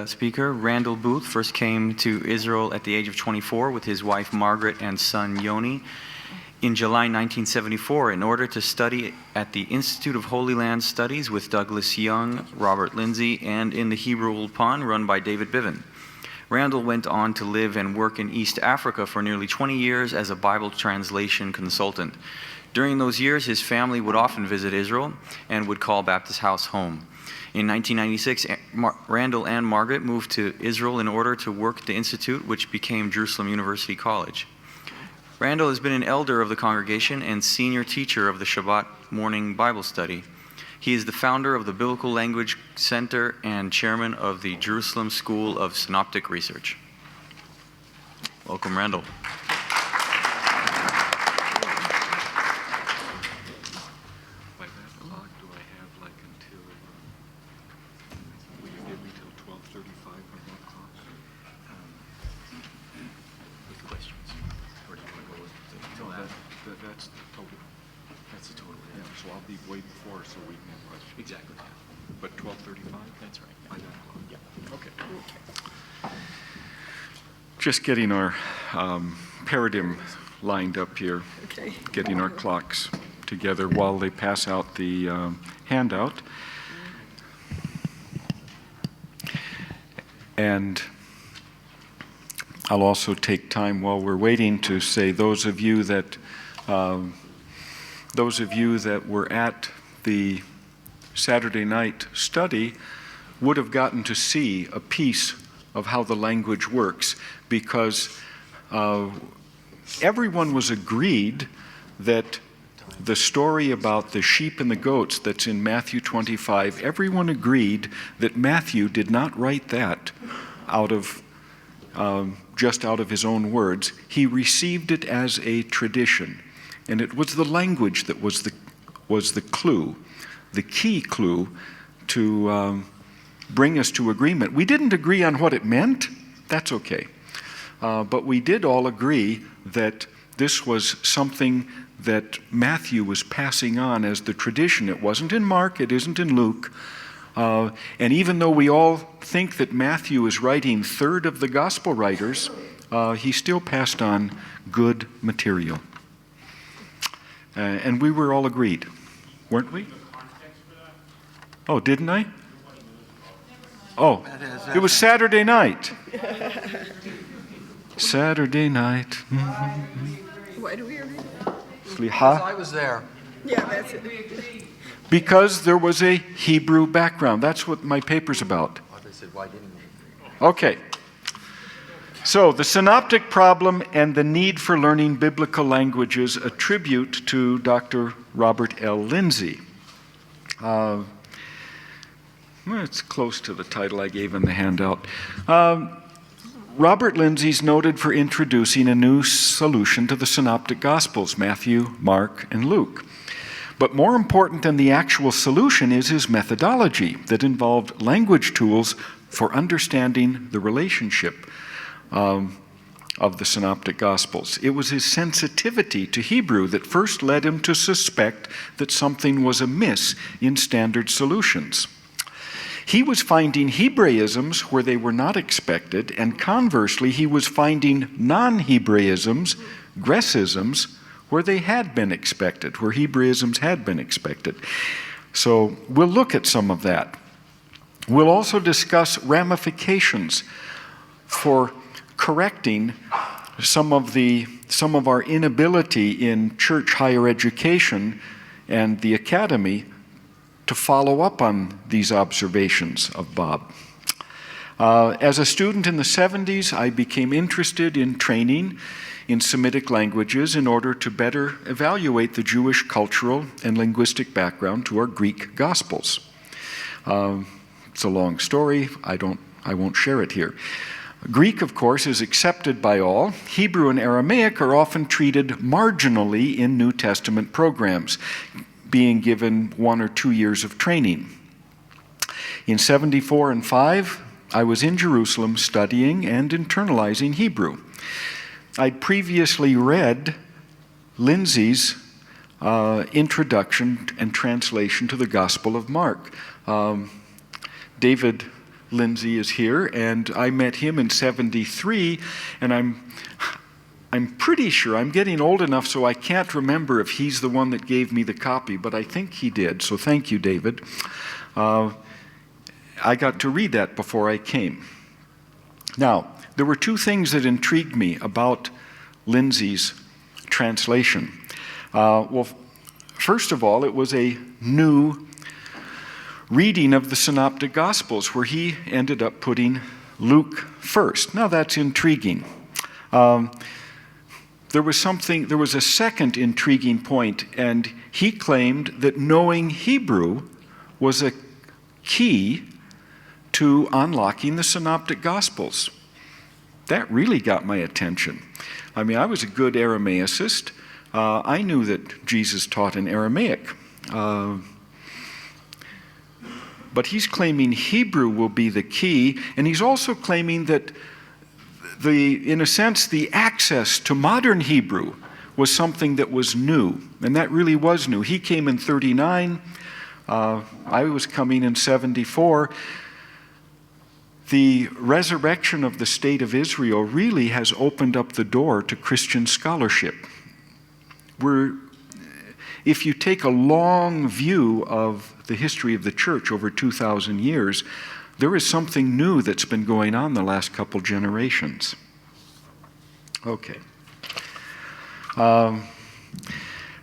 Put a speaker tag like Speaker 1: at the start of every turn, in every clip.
Speaker 1: speaker. Randall Buth first came to Israel at the age of 24 with his wife Margaret and son Yoni in July 1974 in order to study at the Institute of Holy Land Studies with Douglas Young, Robert Lindsey, and in the Hebrew Ulpan run by David Biven. Randall went on to live and work in East Africa for nearly 20 years as a Bible translation consultant. During those years, his family would often visit Israel and would call Baptist House home. In 1996, Randall and Margaret moved to Israel in order to work at the Institute, which became Jerusalem University College. Randall has been an elder of the congregation and senior teacher of the Shabbat morning Bible study. He is the founder of the Biblical Language Center and chairman of the Jerusalem School of Synoptic Research. Welcome, Randall.
Speaker 2: By that clock, do I have like until, will you give me till 12:35 on that clock?
Speaker 1: With questions? Or do you want to go with
Speaker 2: No, that's the total.
Speaker 1: That's the total.
Speaker 2: Yeah, so I'll be way before so we can have questions.
Speaker 1: Exactly.
Speaker 2: But 12:35?
Speaker 1: That's right.
Speaker 2: By that clock?
Speaker 1: Yeah.
Speaker 2: Okay. Just getting our paradigm lined up here.
Speaker 3: Okay.
Speaker 2: Getting our clocks together while they pass out the handout. And I'll also take time while we're waiting to say those of you that were at the Saturday night study would have gotten to see a piece of how the language works, because everyone was agreed that the story about the sheep and the goats that's in Matthew 25, everyone agreed that Matthew did not write that out of just out of his own words. He received it as a tradition, and it was the language that was the clue, the key clue to bring us to agreement. We didn't agree on what it meant. That's okay. But we did all agree that this was something that Matthew was passing on as the tradition. It wasn't in Mark, it isn't in Luke. And even though we all think that Matthew is writing third of the gospel writers, he still passed on good material. And we were all agreed, weren't we? Oh, didn't I? Oh, it was Saturday night. Saturday night.
Speaker 3: Why do we agree?
Speaker 2: Sliha.
Speaker 4: I was there.
Speaker 3: Yeah, that's it.
Speaker 2: Because there was a Hebrew background. That's what my paper's about.
Speaker 4: They said, why didn't we?
Speaker 2: Okay. So, the synoptic problem and the need for learning biblical languages, a tribute to Dr. Robert L. Lindsey. It's close to the title I gave in the handout. Robert Lindsey's noted for introducing a new solution to the synoptic gospels, Matthew, Mark, and Luke. But more important than the actual solution is his methodology that involved language tools for understanding the relationship of the synoptic gospels. It was his sensitivity to Hebrew that first led him to suspect that something was amiss in standard solutions. He was finding Hebraisms where they were not expected, and conversely, he was finding non-Hebraisms, Grecisms, where they had been expected, where Hebraisms had been expected. So we'll look at some of that. We'll also discuss ramifications for correcting some of our inability in church higher education and the academy to follow up on these observations of Bob. As a student in the 70s, I became interested in training in Semitic languages in order to better evaluate the Jewish cultural and linguistic background to our Greek Gospels. It's a long story. I won't share it here. Greek, of course, is accepted by all. Hebrew and Aramaic are often treated marginally in New Testament programs, being given 1 or 2 years of training. In 74 and 5, I was in Jerusalem studying and internalizing Hebrew. I'd previously read Lindsey's introduction and translation to the Gospel of Mark. David Lindsey is here, and I met him in 73, and I'm pretty sure, I'm getting old enough so I can't remember if he's the one that gave me the copy, but I think he did, so thank you, David. I got to read that before I came. Now, there were two things that intrigued me about Lindsey's translation. Well, first of all, it was a new reading of the Synoptic Gospels where he ended up putting Luke first. Now, that's intriguing. There was a second intriguing point, and he claimed that knowing Hebrew was a key to unlocking the Synoptic Gospels. That really got my attention. I mean, I was a good Aramaicist. I knew that Jesus taught in Aramaic. But he's claiming Hebrew will be the key, and he's also claiming that in a sense, the access to modern Hebrew was something that was new, and that really was new. He came in 39. I was coming in 74. The resurrection of the state of Israel really has opened up the door to Christian scholarship. If you take a long view of the history of the church over 2,000 years, there is something new that's been going on the last couple generations. Okay.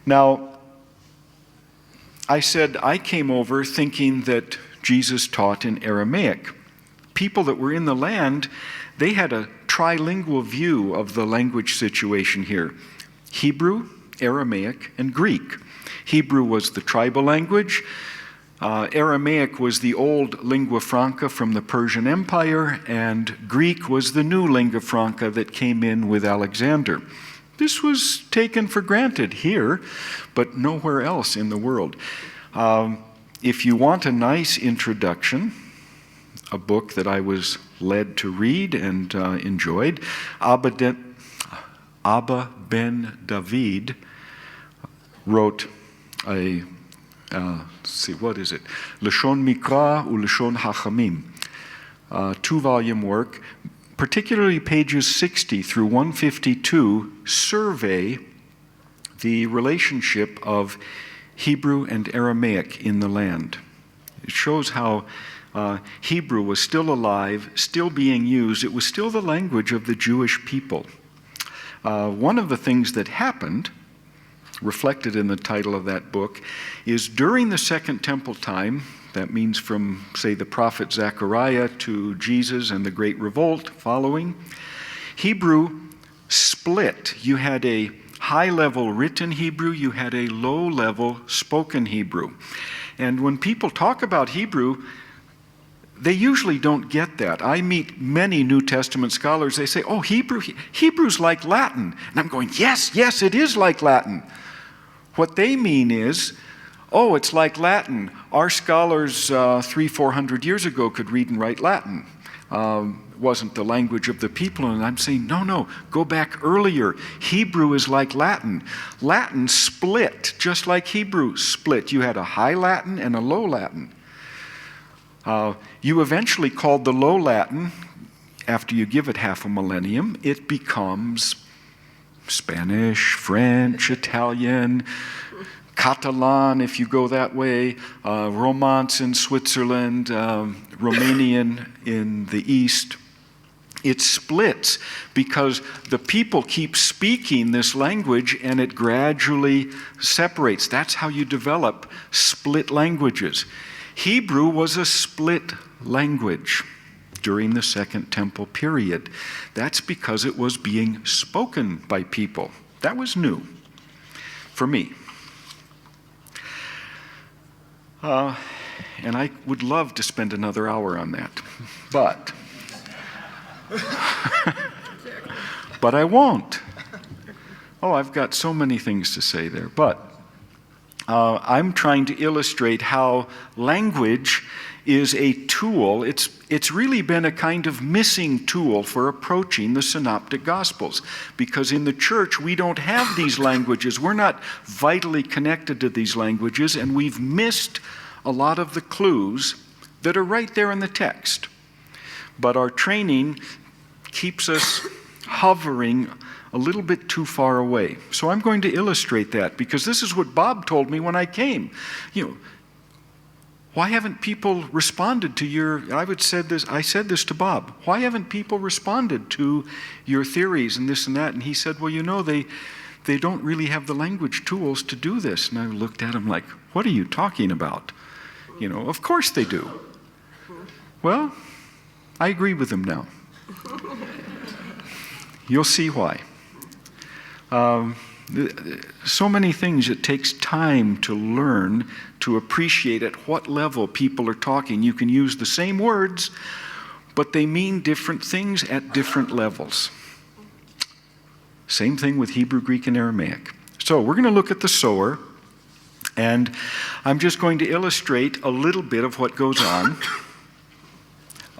Speaker 2: Now, I said I came over thinking that Jesus taught in Aramaic. People that were in the land, they had a trilingual view of the language situation here. Hebrew, Aramaic, and Greek. Hebrew was the tribal language. Aramaic was the old lingua franca from the Persian Empire, and Greek was the new lingua franca that came in with Alexander. This was taken for granted here, but nowhere else in the world. If you want a nice introduction, a book that I was led to read and enjoyed, Abba ben David wrote a Lashon Mikra u Lashon Hachamim, 2-volume work, particularly pages 60 through 152 survey the relationship of Hebrew and Aramaic in the land. It shows how Hebrew was still alive, still being used. It was still the language of the Jewish people. One of the things that happened, reflected in the title of that book, is during the Second Temple time, that means from, say, the prophet Zechariah to Jesus and the Great Revolt following, Hebrew split. You had a high-level written Hebrew, you had a low-level spoken Hebrew. And when people talk about Hebrew, they usually don't get that. I meet many New Testament scholars, they say, oh, Hebrew's like Latin. And I'm going, yes, it is like Latin. What they mean is, oh, it's like Latin. Our scholars 300-400 years ago could read and write Latin. It wasn't the language of the people, and I'm saying, no, go back earlier. Hebrew is like Latin. Latin split, just like Hebrew split. You had a high Latin and a low Latin. You eventually called the Low Latin, after you give it half a millennium, it becomes Spanish, French, Italian, Catalan, if you go that way, Romance in Switzerland, Romanian in the East. It splits because the people keep speaking this language and it gradually separates. That's how you develop split languages. Hebrew was a split language during the Second Temple period. That's because it was being spoken by people. That was new for me. And I would love to spend another hour on that, but I won't. Oh, I've got so many things to say there, but I'm trying to illustrate how language is a tool. It's really been a kind of missing tool for approaching the Synoptic Gospels, because in the church we don't have these languages. We're not vitally connected to these languages, and we've missed a lot of the clues that are right there in the text. but our training keeps us hovering a little bit too far away. So I'm going to illustrate that, because this is what Bob told me when I came. Why haven't people responded to I said this to Bob. Why haven't people responded to your theories and this and that? And he said, well, they don't really have the language tools to do this. And I looked at him like, what are you talking about? Of course they do. Well, I agree with him now. You'll see why. So many things it takes time to learn, to appreciate at what level people are talking. You can use the same words, but they mean different things at different levels. Same thing with Hebrew, Greek, and Aramaic. So we're going to look at the sower, and I'm just going to illustrate a little bit of what goes on.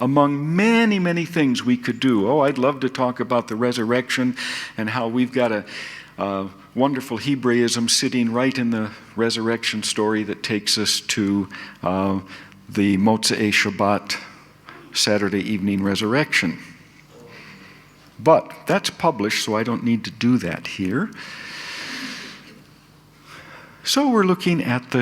Speaker 2: Among many, many things we could do. Oh, I'd love to talk about the resurrection and how we've got a wonderful Hebraism sitting right in the resurrection story that takes us to the Motzei Shabbat, Saturday evening resurrection. But that's published, so I don't need to do that here. So we're looking at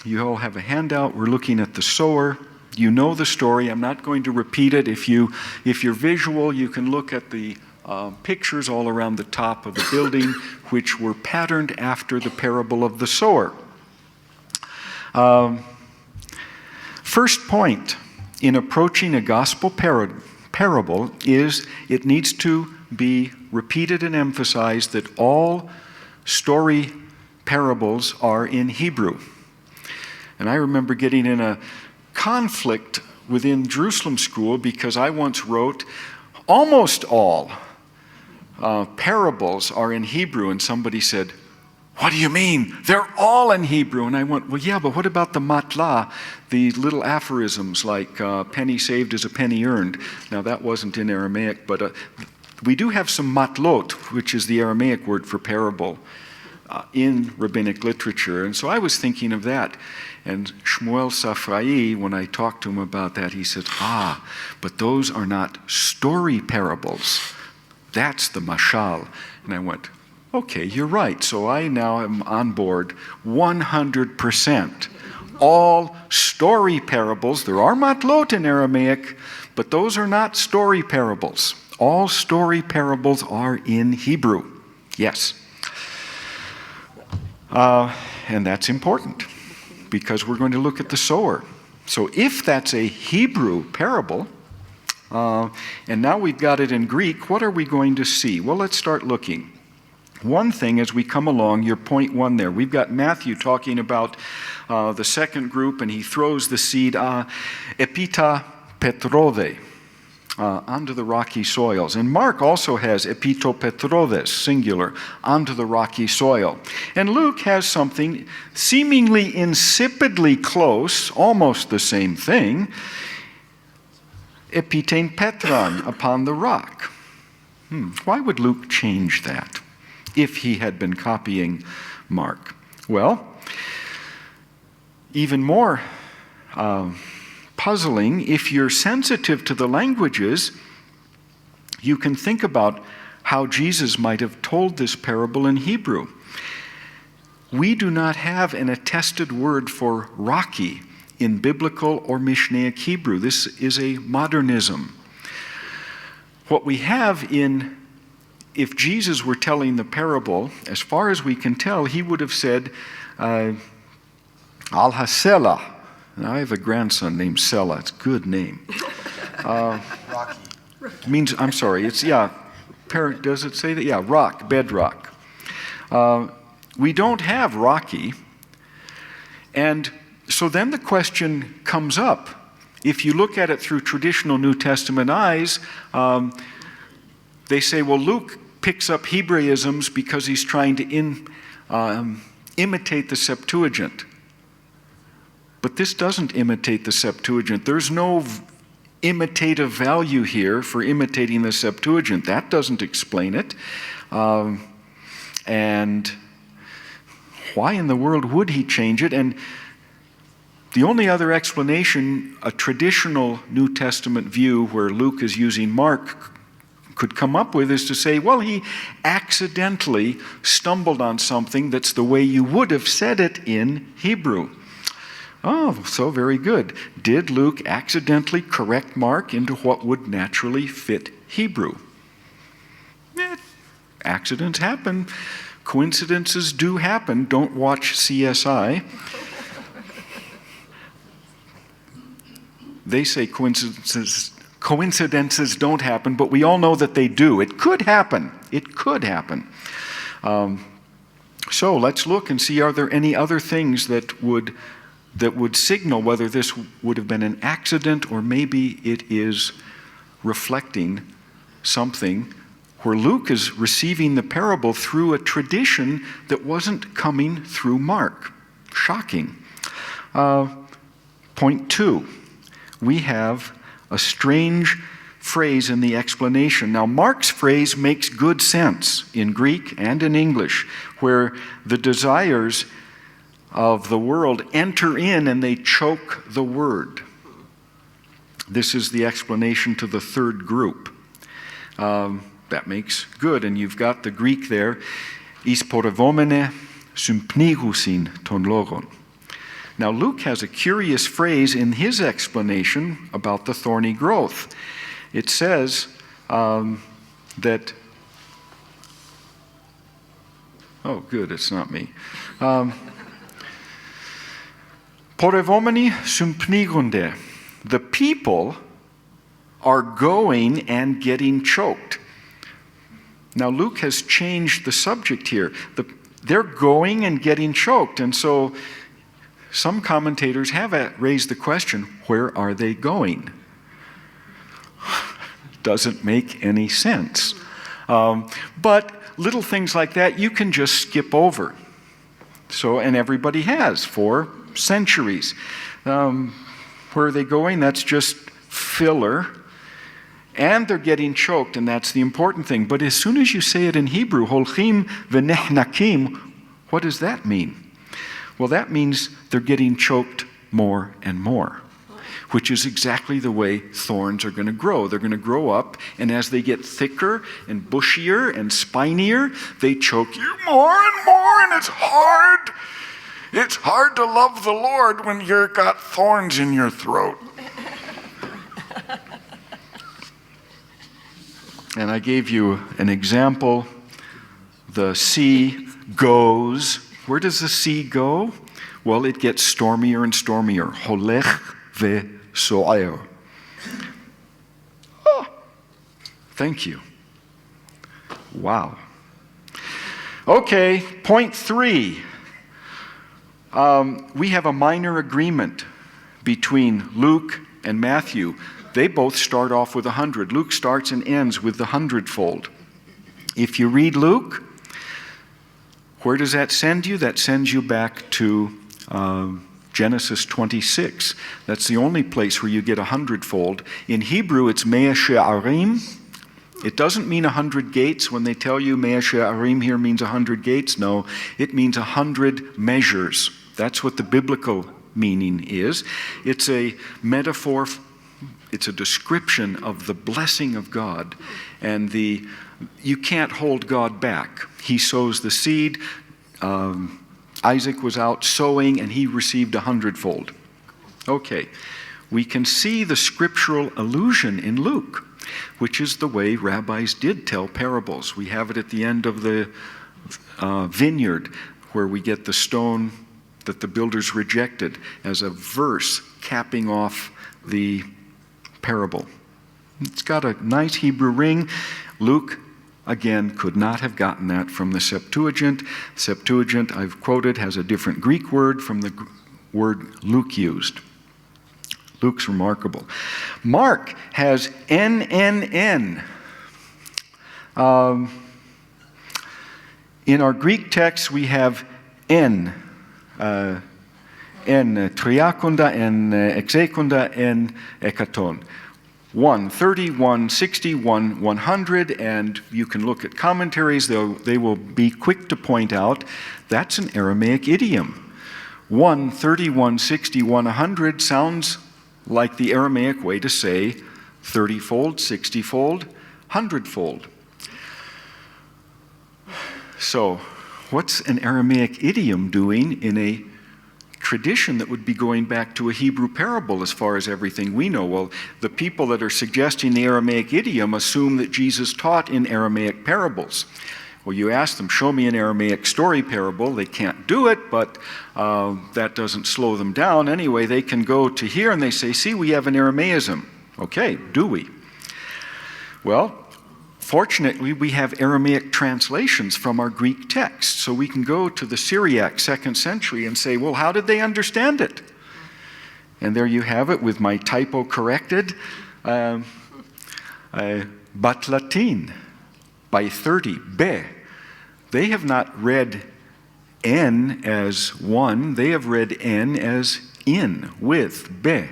Speaker 2: you all have a handout, we're looking at the sower. You know the story. I'm not going to repeat it. If you're visual, you can look at the pictures all around the top of the building, which were patterned after the parable of the sower. First point in approaching a gospel parable is it needs to be repeated and emphasized that all story parables are in Hebrew. And I remember getting in a conflict within Jerusalem School because I once wrote, almost all parables are in Hebrew, and somebody said, what do you mean? They're all in Hebrew. And I went, well, yeah, but what about the matla, the little aphorisms like penny saved is a penny earned? Now that wasn't in Aramaic, but we do have some matlot, which is the Aramaic word for parable, in rabbinic literature. And so I was thinking of that. And Shmuel Safrai, when I talked to him about that, he said, but those are not story parables. That's the mashal. And I went, okay, you're right. So I now am on board 100%. All story parables, there are matlot in Aramaic, but those are not story parables. All story parables are in Hebrew. Yes. And that's important, because we're going to look at the sower. So if that's a Hebrew parable, and now we've got it in Greek, what are we going to see? Well, let's start looking. One thing as we come along, your point one there, we've got Matthew talking about the second group, and he throws the seed, epita petrode, onto the rocky soils. And Mark also has epitopetrodes, singular, onto the rocky soil. And Luke has something seemingly insipidly close, almost the same thing, epitein petron, upon the rock. Why would Luke change that if he had been copying Mark? Well, even more puzzling, if you're sensitive to the languages, you can think about how Jesus might have told this parable in Hebrew. We do not have an attested word for rocky in biblical or Mishnaic Hebrew. This is a modernism. What we have if Jesus were telling the parable, as far as we can tell, he would have said, Al Hasela. Now, I have a grandson named Sela. It's a good name.
Speaker 4: Rocky.
Speaker 2: Means, I'm sorry, it's, does it say that? Yeah, rock, bedrock. We don't have rocky. And so then the question comes up. If you look at it through traditional New Testament eyes, they say, well, Luke picks up Hebraisms because he's trying to imitate the Septuagint. But this doesn't imitate the Septuagint. There's no imitative value here for imitating the Septuagint. That doesn't explain it. And why in the world would he change it? And The only other explanation, a traditional New Testament view where Luke is using Mark could come up with, is to say, well, he accidentally stumbled on something that's the way you would have said it in Hebrew. Oh, so very good. Did Luke accidentally correct Mark into what would naturally fit Hebrew? Accidents happen. Coincidences do happen. Don't watch CSI. They say coincidences don't happen, but we all know that they do. It could happen. It could happen. So let's look and see, are there any other things that would signal whether this would have been an accident or maybe it is reflecting something where Luke is receiving the parable through a tradition that wasn't coming through Mark. Shocking. Point 2. We have a strange phrase in the explanation. Now, Mark's phrase makes good sense in Greek and in English, where the desires of the world enter in and they choke the word. This is the explanation to the third group. That makes good, and you've got the Greek there, is porevomene sympnigusin ton logon. Now, Luke has a curious phrase in his explanation about the thorny growth. It says that, oh, good, it's not me. Porevomeni sympnigunde. The people are going and getting choked. Now, Luke has changed the subject here. They're going and getting choked, and so some commentators have raised the question, where are they going? Doesn't make any sense. But little things like that you can just skip over. So, and everybody has for centuries. Where are they going? That's just filler. And they're getting choked, and that's the important thing. But as soon as you say it in Hebrew, holchim v'nehnakim, what does that mean? Well, that means they're getting choked more and more, which is exactly the way thorns are going to grow. They're going to grow up, and as they get thicker and bushier and spinier, they choke you more and more, and it's hard. It's hard to love the Lord when you've got thorns in your throat. And I gave you an example. The sea goes. Where does the sea go? Well, it gets stormier and stormier. Holech ve'so'er. Oh, thank you. Wow. Okay, point 3. We have a minor agreement between Luke and Matthew. They both start off with 100. Luke starts and ends with the 100-fold. If you read Luke, where does that send you? That sends you back to Genesis 26. That's the only place where you get 100-fold. In Hebrew, it's mea she'arim. It doesn't mean 100 gates. When they tell you mea she'arim here means 100 gates, no, it means 100 measures. That's what the biblical meaning is. It's a metaphor. It's a description of the blessing of God, and you can't hold God back. He sows the seed. Isaac was out sowing, and he received 100-fold. Okay, we can see the scriptural allusion in Luke, which is the way rabbis did tell parables. We have it at the end of the vineyard, where we get the stone that the builders rejected as a verse capping off the parable. It's got a nice Hebrew ring. Luke, again, could not have gotten that from the Septuagint. Septuagint, I've quoted, has a different Greek word from the word Luke used. Luke's remarkable. Mark has NNN. In our Greek text, we have N. En triakunda, en exekunda, en ekaton. 130, 160, 100, and you can look at commentaries. They will be quick to point out that's an Aramaic idiom. 1, 30, 1, 60, 1, 100 sounds like the Aramaic way to say 30-fold, 60-fold, 100-fold. So, what's an Aramaic idiom doing in a tradition that would be going back to a Hebrew parable as far as everything we know? Well, the people that are suggesting the Aramaic idiom assume that Jesus taught in Aramaic parables. Well, you ask them, show me an Aramaic story parable. They can't do it, but that doesn't slow them down. Anyway, they can go to here and they say, see, we have an Aramaism. Okay, do we? Well, fortunately, we have Aramaic translations from our Greek text. So we can go to the Syriac 2nd century and say, well, how did they understand it? And there you have it with my typo corrected. But Latin, by 30, be. They have not read N as one. They have read N as in, with, be.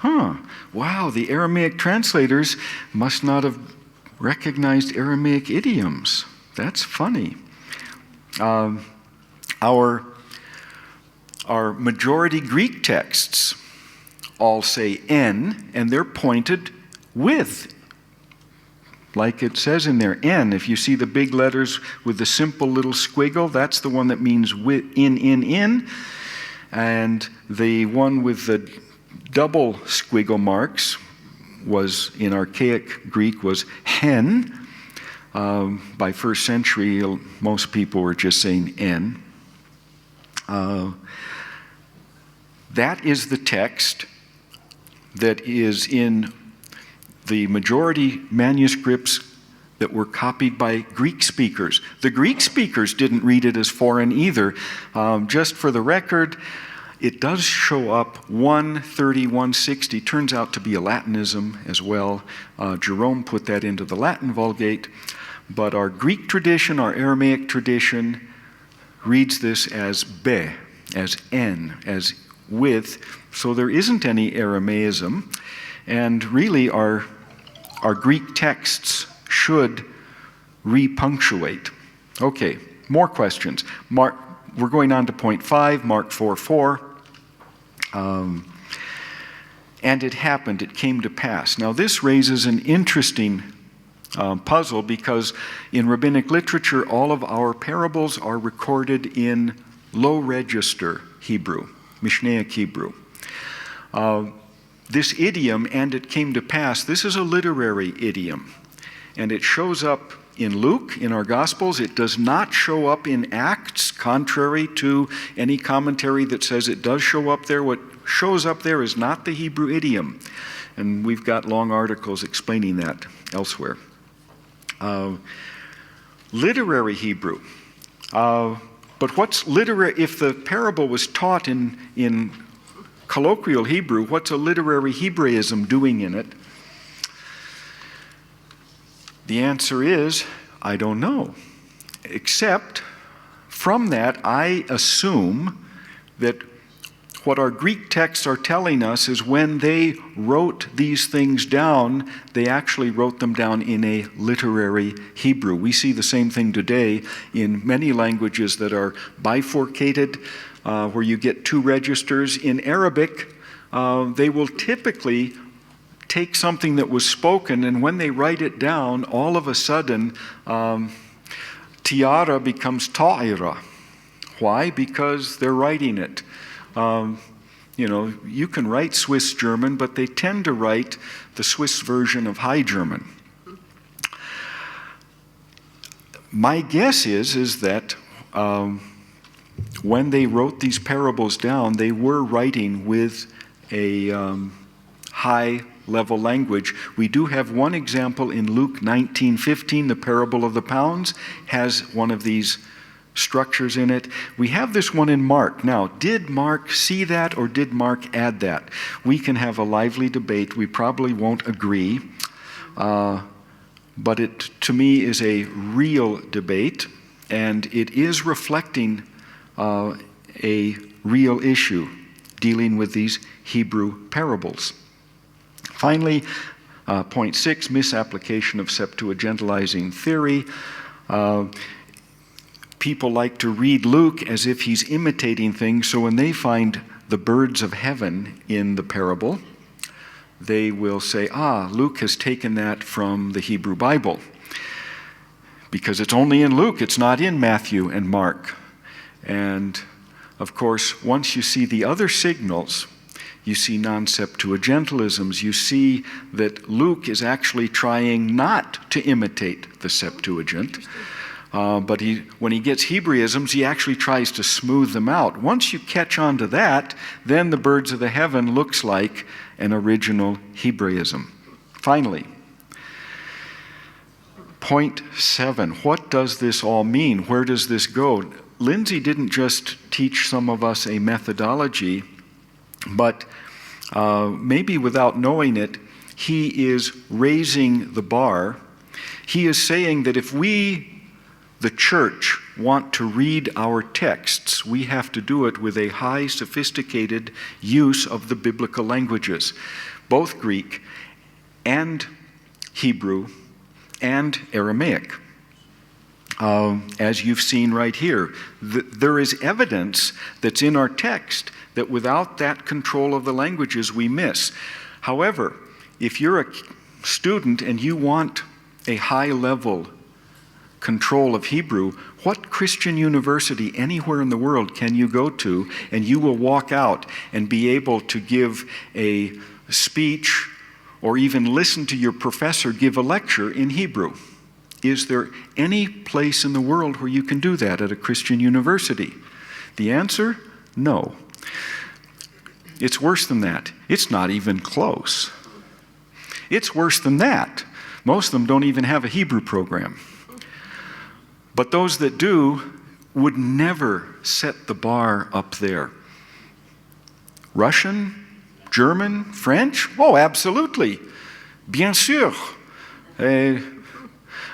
Speaker 2: Wow, the Aramaic translators must not have recognized Aramaic idioms. That's funny. Our majority Greek texts all say N, and they're pointed with. Like it says in there, N. If you see the big letters with the simple little squiggle, that's the one that means in. And the one with the double squiggle marks was, in archaic Greek, was hen. By 1st century, most people were just saying N. That is the text that is in the majority manuscripts that were copied by Greek speakers. The Greek speakers didn't read it as foreign either. Just for the record, it does show up 130, 160. Turns out to be a Latinism as well. Jerome put that into the Latin Vulgate. But our Greek tradition, our Aramaic tradition, reads this as be, as n, as with. So there isn't any Aramaism. And really, our Greek texts should repunctuate. Okay, more questions. We're going on to point 5, Mark 4:4. And it happened, it came to pass. Now this raises an interesting puzzle, because in rabbinic literature, all of our parables are recorded in low register Hebrew, Mishnaic Hebrew. This idiom, and it came to pass, this is a literary idiom. And it shows up in Luke, in our Gospels. It does not show up in Acts, contrary to any commentary that says it does show up there. What shows up there is not the Hebrew idiom. And we've got long articles explaining that elsewhere. Literary Hebrew. But what's literary? If the parable was taught in colloquial Hebrew, what's a literary Hebraism doing in it? The answer is, I don't know. Except from that, I assume that what our Greek texts are telling us is when they wrote these things down, they actually wrote them down in a literary Hebrew. We see the same thing today in many languages that are bifurcated, where you get 2 registers. In Arabic, they will typically take something that was spoken, and when they write it down, all of a sudden, tiara becomes ta'ira. Why? Because they're writing it. You can write Swiss German, but they tend to write the Swiss version of High German. My guess is that when they wrote these parables down, they were writing with a high-level language. We do have one example in Luke 19:15, the parable of the pounds, has one of these structures in it. We have this one in Mark. Now, did Mark see that, or did Mark add that? We can have a lively debate. We probably won't agree. But it, to me, is a real debate, and it is reflecting a real issue dealing with these Hebrew parables. Finally, point 6, misapplication of Septuagintalizing theory. people like to read Luke as if he's imitating things, so when they find the birds of heaven in the parable, they will say, Luke has taken that from the Hebrew Bible. Because it's only in Luke, it's not in Matthew and Mark. And, of course, once you see the other signals, you see non-Septuagintalisms, you see that Luke is actually trying not to imitate the Septuagint, but when he gets Hebraisms, he actually tries to smooth them out. Once you catch on to that, then the birds of the heaven looks like an original Hebraism. Finally, point 7. What does this all mean? Where does this go? Lindsey didn't just teach some of us a methodology, but maybe without knowing it, he is raising the bar. He is saying that if we, the church, want to read our texts, we have to do it with a high, sophisticated use of the biblical languages, both Greek and Hebrew and Aramaic. As you've seen right here, there is evidence that's in our text that without that control of the languages we miss. However, if you're a student and you want a high-level control of Hebrew, what Christian university anywhere in the world can you go to and you will walk out and be able to give a speech or even listen to your professor give a lecture in Hebrew? Is there any place in the world where you can do that at a Christian university? The answer, no. It's worse than that. It's not even close. It's worse than that. Most of them don't even have a Hebrew program. But those that do would never set the bar up there. Russian, German, French? Oh, absolutely. Bien sûr.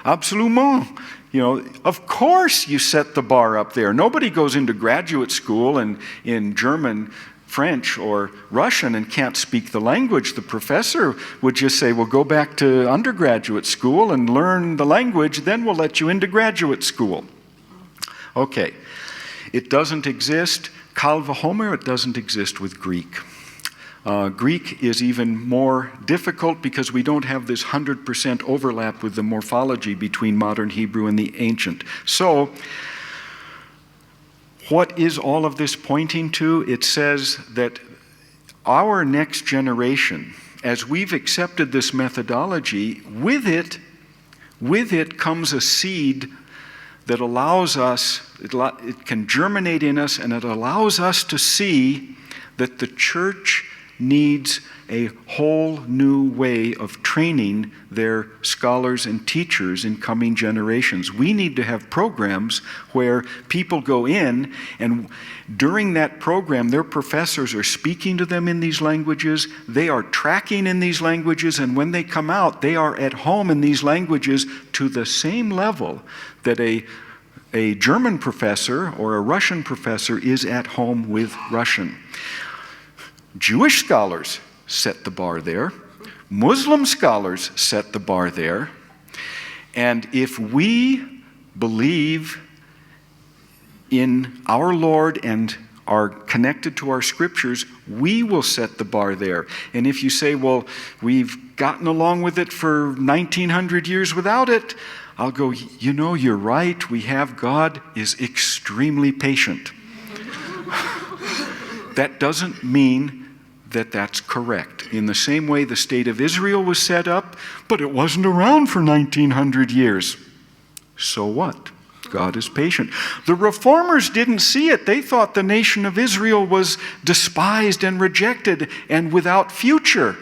Speaker 2: Absolument. You know, of course you set the bar up there. Nobody goes into graduate school and in German, French, or Russian and can't speak the language. The professor would just say, well, go back to undergraduate school and learn the language, then we'll let you into graduate school. Okay. It doesn't exist. Kalva Homer, it doesn't exist with Greek. Greek is even more difficult because we don't have this 100% overlap with the morphology between modern Hebrew and the ancient. So, what is all of this pointing to? It says that our next generation, as we've accepted this methodology, with it comes a seed that allows us, it can germinate in us, and it allows us to see that the church needs a whole new way of training their scholars and teachers in coming generations. We need to have programs where people go in, and during that program, their professors are speaking to them in these languages, they are tracking in these languages, and when they come out, they are at home in these languages to the same level that a German professor or a Russian professor is at home with Russian. Jewish scholars set the bar there. Muslim scholars set the bar there. And if we believe in our Lord and are connected to our scriptures, we will set the bar there. And if you say, well, we've gotten along with it for 1900 years without it, I'll go, you know, you're right. We have. God is extremely patient. That doesn't mean that that's correct. In the same way the state of Israel was set up, but it wasn't around for 1900 years. So what? God is patient. The reformers didn't see it. They thought the nation of Israel was despised and rejected and without future.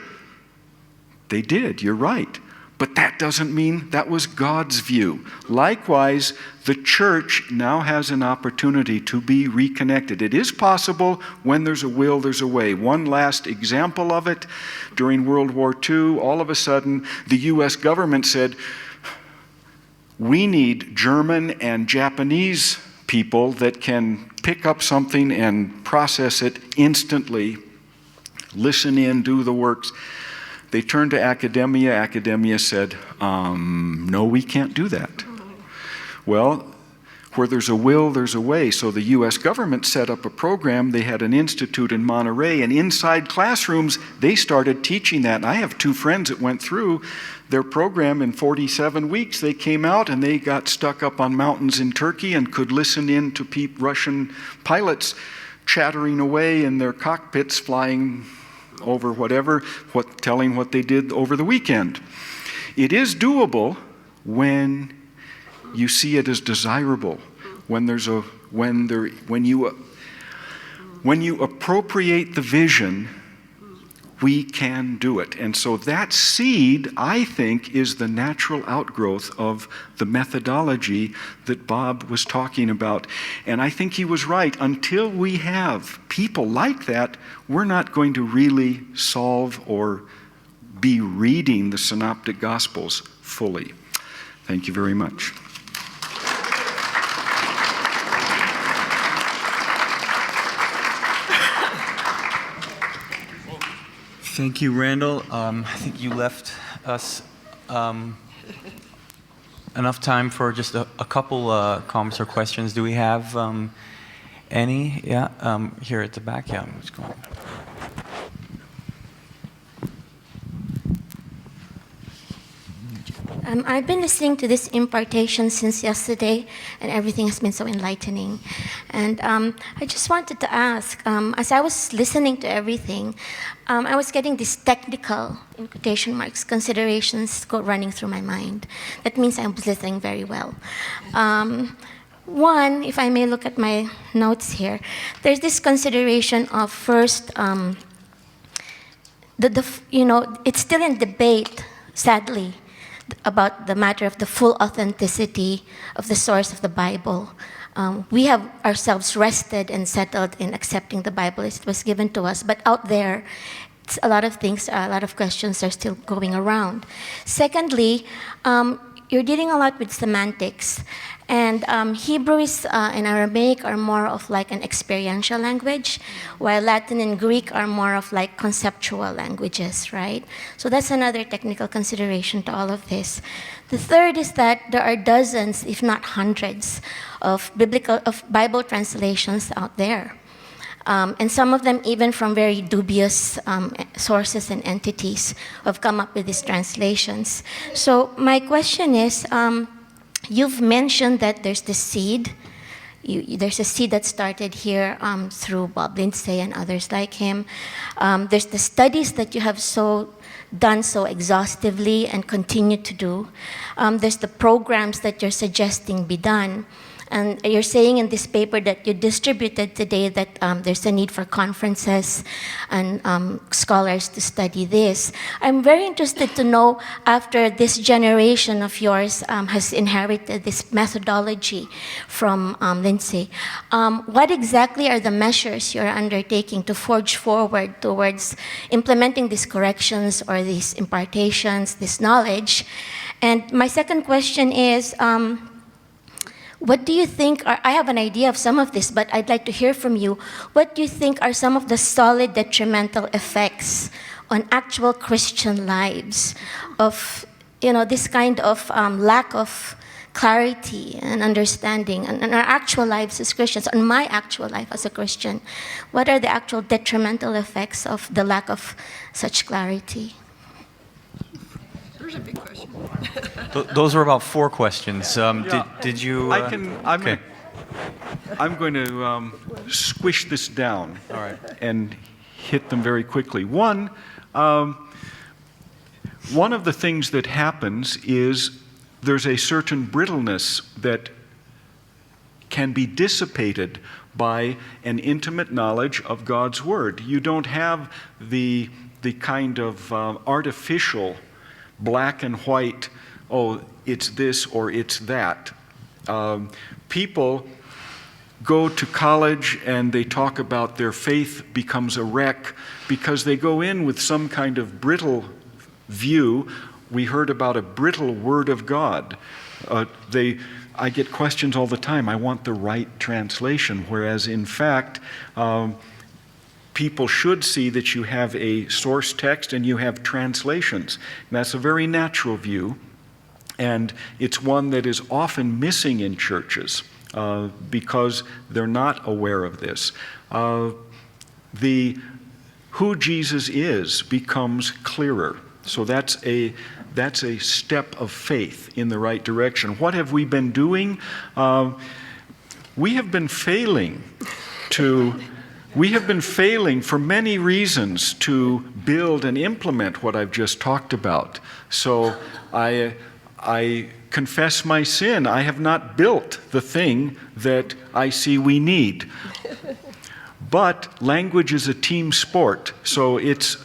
Speaker 2: They did, you're right. But that doesn't mean that was God's view. Likewise, the church now has an opportunity to be reconnected. It is possible. When there's a will, there's a way. One last example of it, during World War II, all of a sudden, the U.S. government said, we need German and Japanese people that can pick up something and process it instantly, listen in, do the works. They turned to academia. Academia said, no, we can't do that. Well, Where there's a will, there's a way. So the U.S. government set up a program. They had an institute in Monterey, and inside classrooms, they started teaching that. And I have 2 friends that went through their program in 47 weeks. They came out and they got stuck up on mountains in Turkey and could listen in to Russian pilots chattering away in their cockpits, flying over whatever, telling what they did over the weekend. It is doable when you see it as desirable, when you appropriate the vision, we can do it. And so that seed, I think, is the natural outgrowth of the methodology that Bob was talking about. And I think he was right. Until we have people like that, we're not going to really solve or be reading the Synoptic Gospels fully. Thank you very much.
Speaker 1: Thank you, Randall. I think you left us enough time for just a couple comments or questions. Do we have any? Yeah, here at the back. Yeah, what's going on?
Speaker 5: I've been listening to this impartation since yesterday, and everything has been so enlightening. And I just wanted to ask, as I was listening to everything, I was getting these technical, in quotation marks, considerations running through my mind. That means I was listening very well. One, if I may look at my notes here, there's this consideration of first, it's still in debate, sadly, about the matter of the full authenticity of the source of the Bible. We have ourselves rested and settled in accepting the Bible as it was given to us, but out there, a lot of things, a lot of questions are still going around. Secondly, you're dealing a lot with semantics. And Hebrew and Aramaic are more of like an experiential language, while Latin and Greek are more of like conceptual languages, right? So that's another technical consideration to all of this. The third is that there are dozens, if not hundreds, of Bible translations out there. And some of them even from very dubious sources and entities who have come up with these translations. So my question is, you've mentioned that there's the seed. There's a seed that started here through Bob Lindsey and others like him. There's the studies that you have done so exhaustively and continue to do. There's the programs that you're suggesting be done. And you're saying in this paper that you distributed today that there's a need for conferences and scholars to study this. I'm very interested to know, after this generation of yours has inherited this methodology from Lindsey, what exactly are the measures you're undertaking to forge forward towards implementing these corrections or these impartations, this knowledge? And my second question is, what do you think I have an idea of some of this, but I'd like to hear from you. What do you think are some of the solid detrimental effects on actual Christian lives of, this kind of lack of clarity and understanding in our actual lives as Christians, on my actual life as a Christian? What are the actual detrimental effects of the lack of such clarity?
Speaker 3: There's a big question.
Speaker 1: Those were about 4 questions. Did you?
Speaker 2: I'm going to squish this down.
Speaker 1: All right.
Speaker 2: And hit them very quickly. One of the things that happens is there's a certain brittleness that can be dissipated by an intimate knowledge of God's Word. You don't have the kind of artificial black and white, oh, it's this or it's that. People go to college and they talk about their faith becomes a wreck because they go in with some kind of brittle view. We heard about a brittle Word of God. I get questions all the time, I want the right translation, whereas in fact, people should see that you have a source text and you have translations. And that's a very natural view, and it's one that is often missing in churches. because they're not aware of this. Who Jesus is becomes clearer. So that's a step of faith in the right direction. What have we been doing? We have been failing for many reasons to build and implement what I've just talked about. So I confess my sin. I have not built the thing that I see we need. But language is a team sport, so it's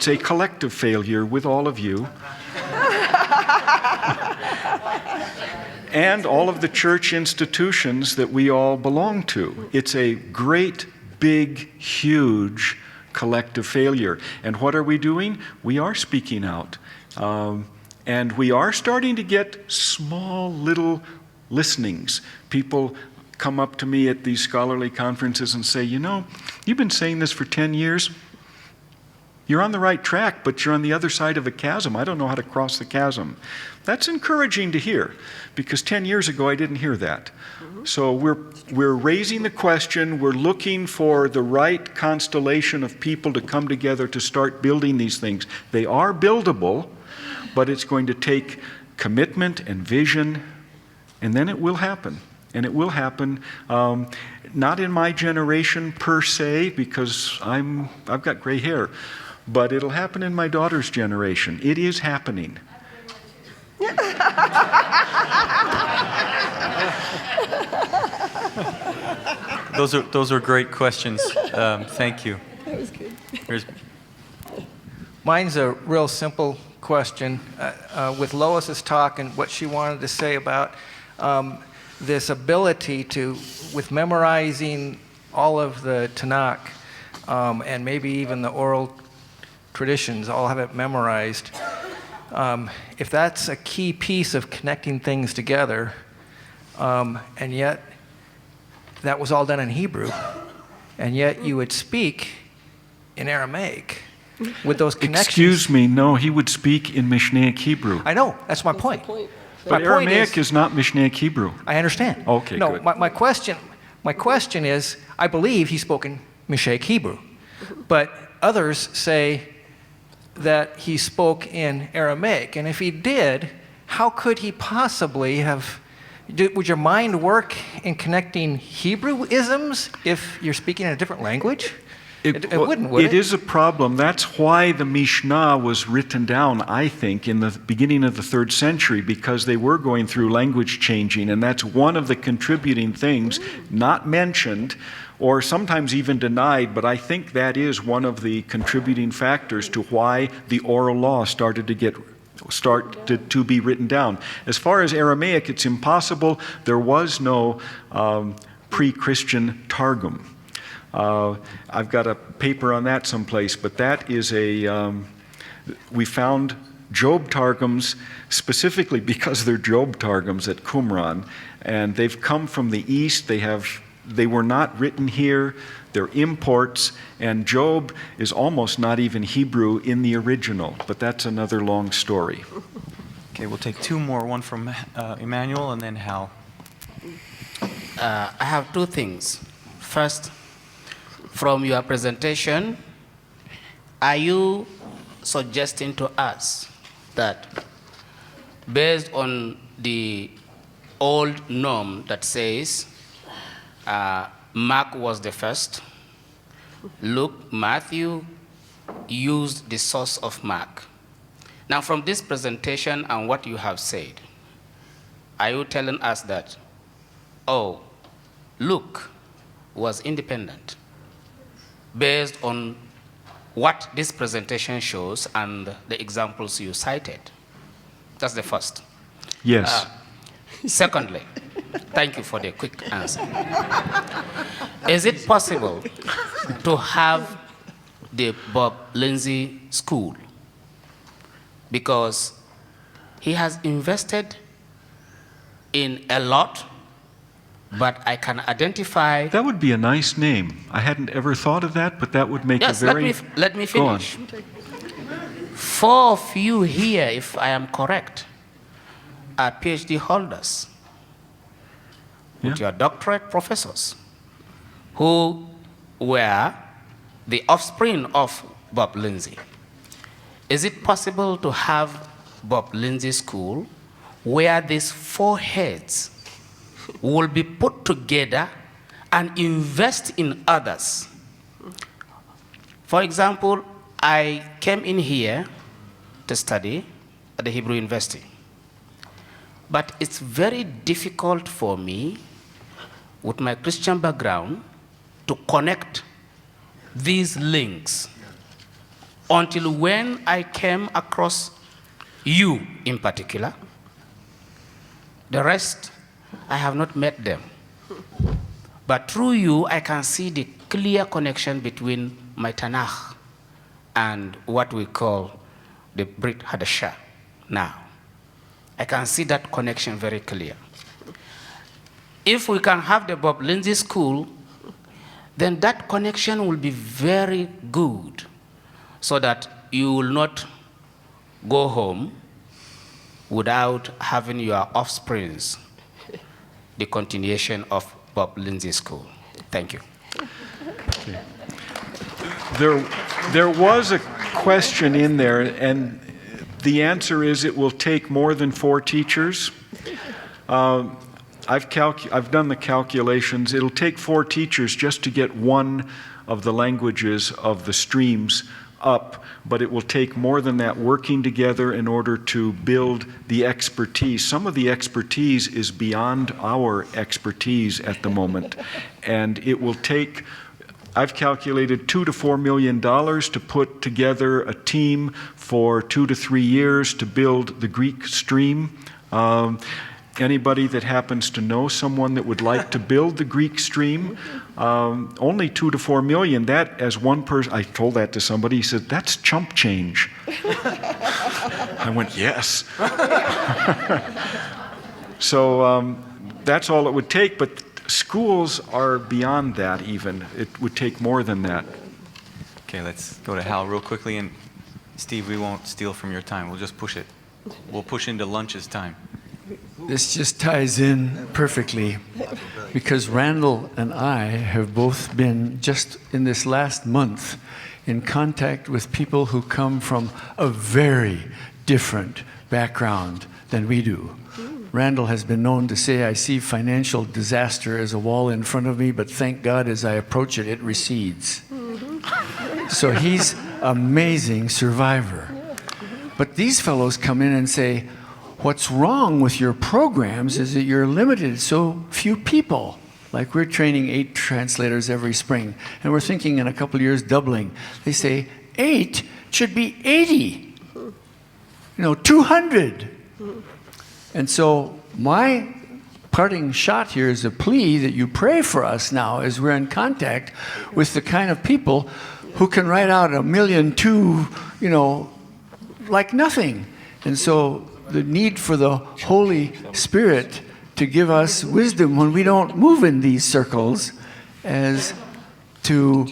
Speaker 2: a collective failure with all of you. And all of the church institutions that we all belong to. It's a great, big, huge collective failure. And what are we doing? We are speaking out. And we are starting to get small little listenings. People come up to me at these scholarly conferences and say, you know, you've been saying this for 10 years. You're on the right track, but you're on the other side of a chasm. I don't know how to cross the chasm. That's encouraging to hear, because 10 years ago I didn't hear that. So we're raising the question, we're looking for the right constellation of people to come together to start building these things. They are buildable, but it's going to take commitment and vision, and then it will happen. And it will happen, not in my generation per se, because I've got gray hair, but it'll happen in my daughter's generation. It is happening.
Speaker 1: Those are great questions. Thank you.
Speaker 3: That was good.
Speaker 6: Mine's a real simple question. With Lois's talk and what she wanted to say about this ability to, with memorizing all of the Tanakh and maybe even the oral traditions, all have it memorized. If that's a key piece of connecting things together, and yet that was all done in Hebrew, and yet you would speak in Aramaic with those connections.
Speaker 2: Excuse me, no, he would speak in Mishnaic Hebrew.
Speaker 6: I know, that's my point.
Speaker 2: But Aramaic is not Mishnaic Hebrew.
Speaker 6: I understand.
Speaker 2: Okay,
Speaker 6: no,
Speaker 2: good.
Speaker 6: My question is, I believe he spoke in Mishnaic Hebrew, but others say that he spoke in Aramaic. And if he did, how could he possibly have... Would your mind work in connecting Hebrew-isms if you're speaking in a different language? It wouldn't, would it?
Speaker 2: It is a problem. That's why the Mishnah was written down, I think, in the beginning of the 3rd century, because they were going through language changing, and that's one of the contributing things not mentioned or sometimes even denied, but I think that is one of the contributing factors to why the oral law started to be written down. As far as Aramaic, it's impossible. There was no pre-Christian Targum. I've got a paper on that someplace, but that is we found Job Targums specifically because they're Job Targums at Qumran, and they've come from the East. They were not written here. They're imports, and Job is almost not even Hebrew in the original, but that's another long story.
Speaker 1: Okay, we'll take two more, one from Emmanuel and then Hal.
Speaker 7: I have two things. First, from your presentation, are you suggesting to us that based on the old norm that says Mark was the first, Luke, Matthew used the source of Mark. Now from this presentation and what you have said, are you telling us that, oh, Luke was independent based on what this presentation shows and the examples you cited? That's the first.
Speaker 2: Yes.
Speaker 7: Secondly, thank you for the quick answer. Is it possible to have the Bob Lindsey School? Because he has invested in a lot, but I can identify...
Speaker 2: That would be a nice name. I hadn't ever thought of that, but that would make
Speaker 7: yes,
Speaker 2: a very...
Speaker 7: let me
Speaker 2: Go on.
Speaker 7: finish. 4 of you here, if I am correct, are PhD holders. with your doctorate professors who were the offspring of Bob Lindsey. Is it possible to have Bob Lindsey School where these 4 heads will be put together and invest in others? For example, I came in here to study at the Hebrew University. But it's very difficult for me, with my Christian background, to connect these links until when I came across you in particular. The rest, I have not met them. But through you, I can see the clear connection between my Tanakh and what we call the Brit Hadashah now. I can see that connection very clear. If we can have the Bob Lindsey School, then that connection will be very good so that you will not go home without having your offsprings the continuation of Bob Lindsey School. Thank you.
Speaker 2: Okay. There was a question in there, and the answer is it will take more than 4 teachers. I've done the calculations. It'll take 4 teachers just to get one of the languages of the streams up, but it will take more than that working together in order to build the expertise. Some of the expertise is beyond our expertise at the moment, and it will take, I've calculated $2 to $4 million to put together a team for 2 to 3 years to build the Greek stream. Anybody that happens to know someone that would like to build the Greek stream, only 2 to 4 million. That, as one person, I told that to somebody, he said, that's chump change. I went, yes. So that's all it would take, but schools are beyond that even. It would take more than that.
Speaker 1: Okay, let's go to Hal real quickly. And Steve, we won't steal from your time. We'll just push it. We'll push into lunch's time.
Speaker 8: This just ties in perfectly because Randall and I have both been, just in this last month, in contact with people who come from a very different background than we do. Randall has been known to say, I see financial disaster as a wall in front of me, but thank God as I approach it, it recedes. So he's an amazing survivor. But these fellows come in and say, what's wrong with your programs is that you're limited so few people. Like we're training 8 translators every spring, and we're thinking in a couple of years doubling. They say 8 should be 80, 200. And so my parting shot here is a plea that you pray for us now as we're in contact with the kind of people who can write out 1.2 million, like nothing. And so the need for the Holy Spirit to give us wisdom when we don't move in these circles, as to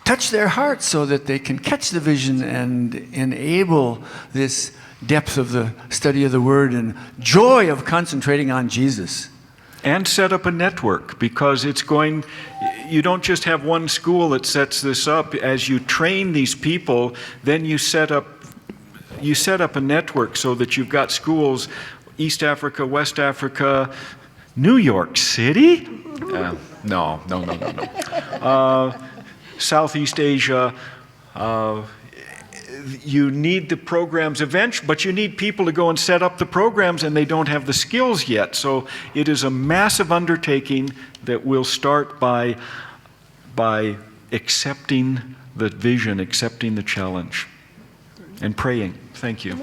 Speaker 8: touch their hearts so that they can catch the vision and enable this depth of the study of the Word and joy of concentrating on Jesus.
Speaker 2: And set up a network, because you don't just have one school that sets this up. As you train these people, then you set up a network so that you've got schools, East Africa, West Africa, New York City? No. Southeast Asia. You need the programs eventually, but you need people to go and set up the programs, and they don't have the skills yet. So it is a massive undertaking that will start by accepting the vision, accepting the challenge, and praying. Thank you.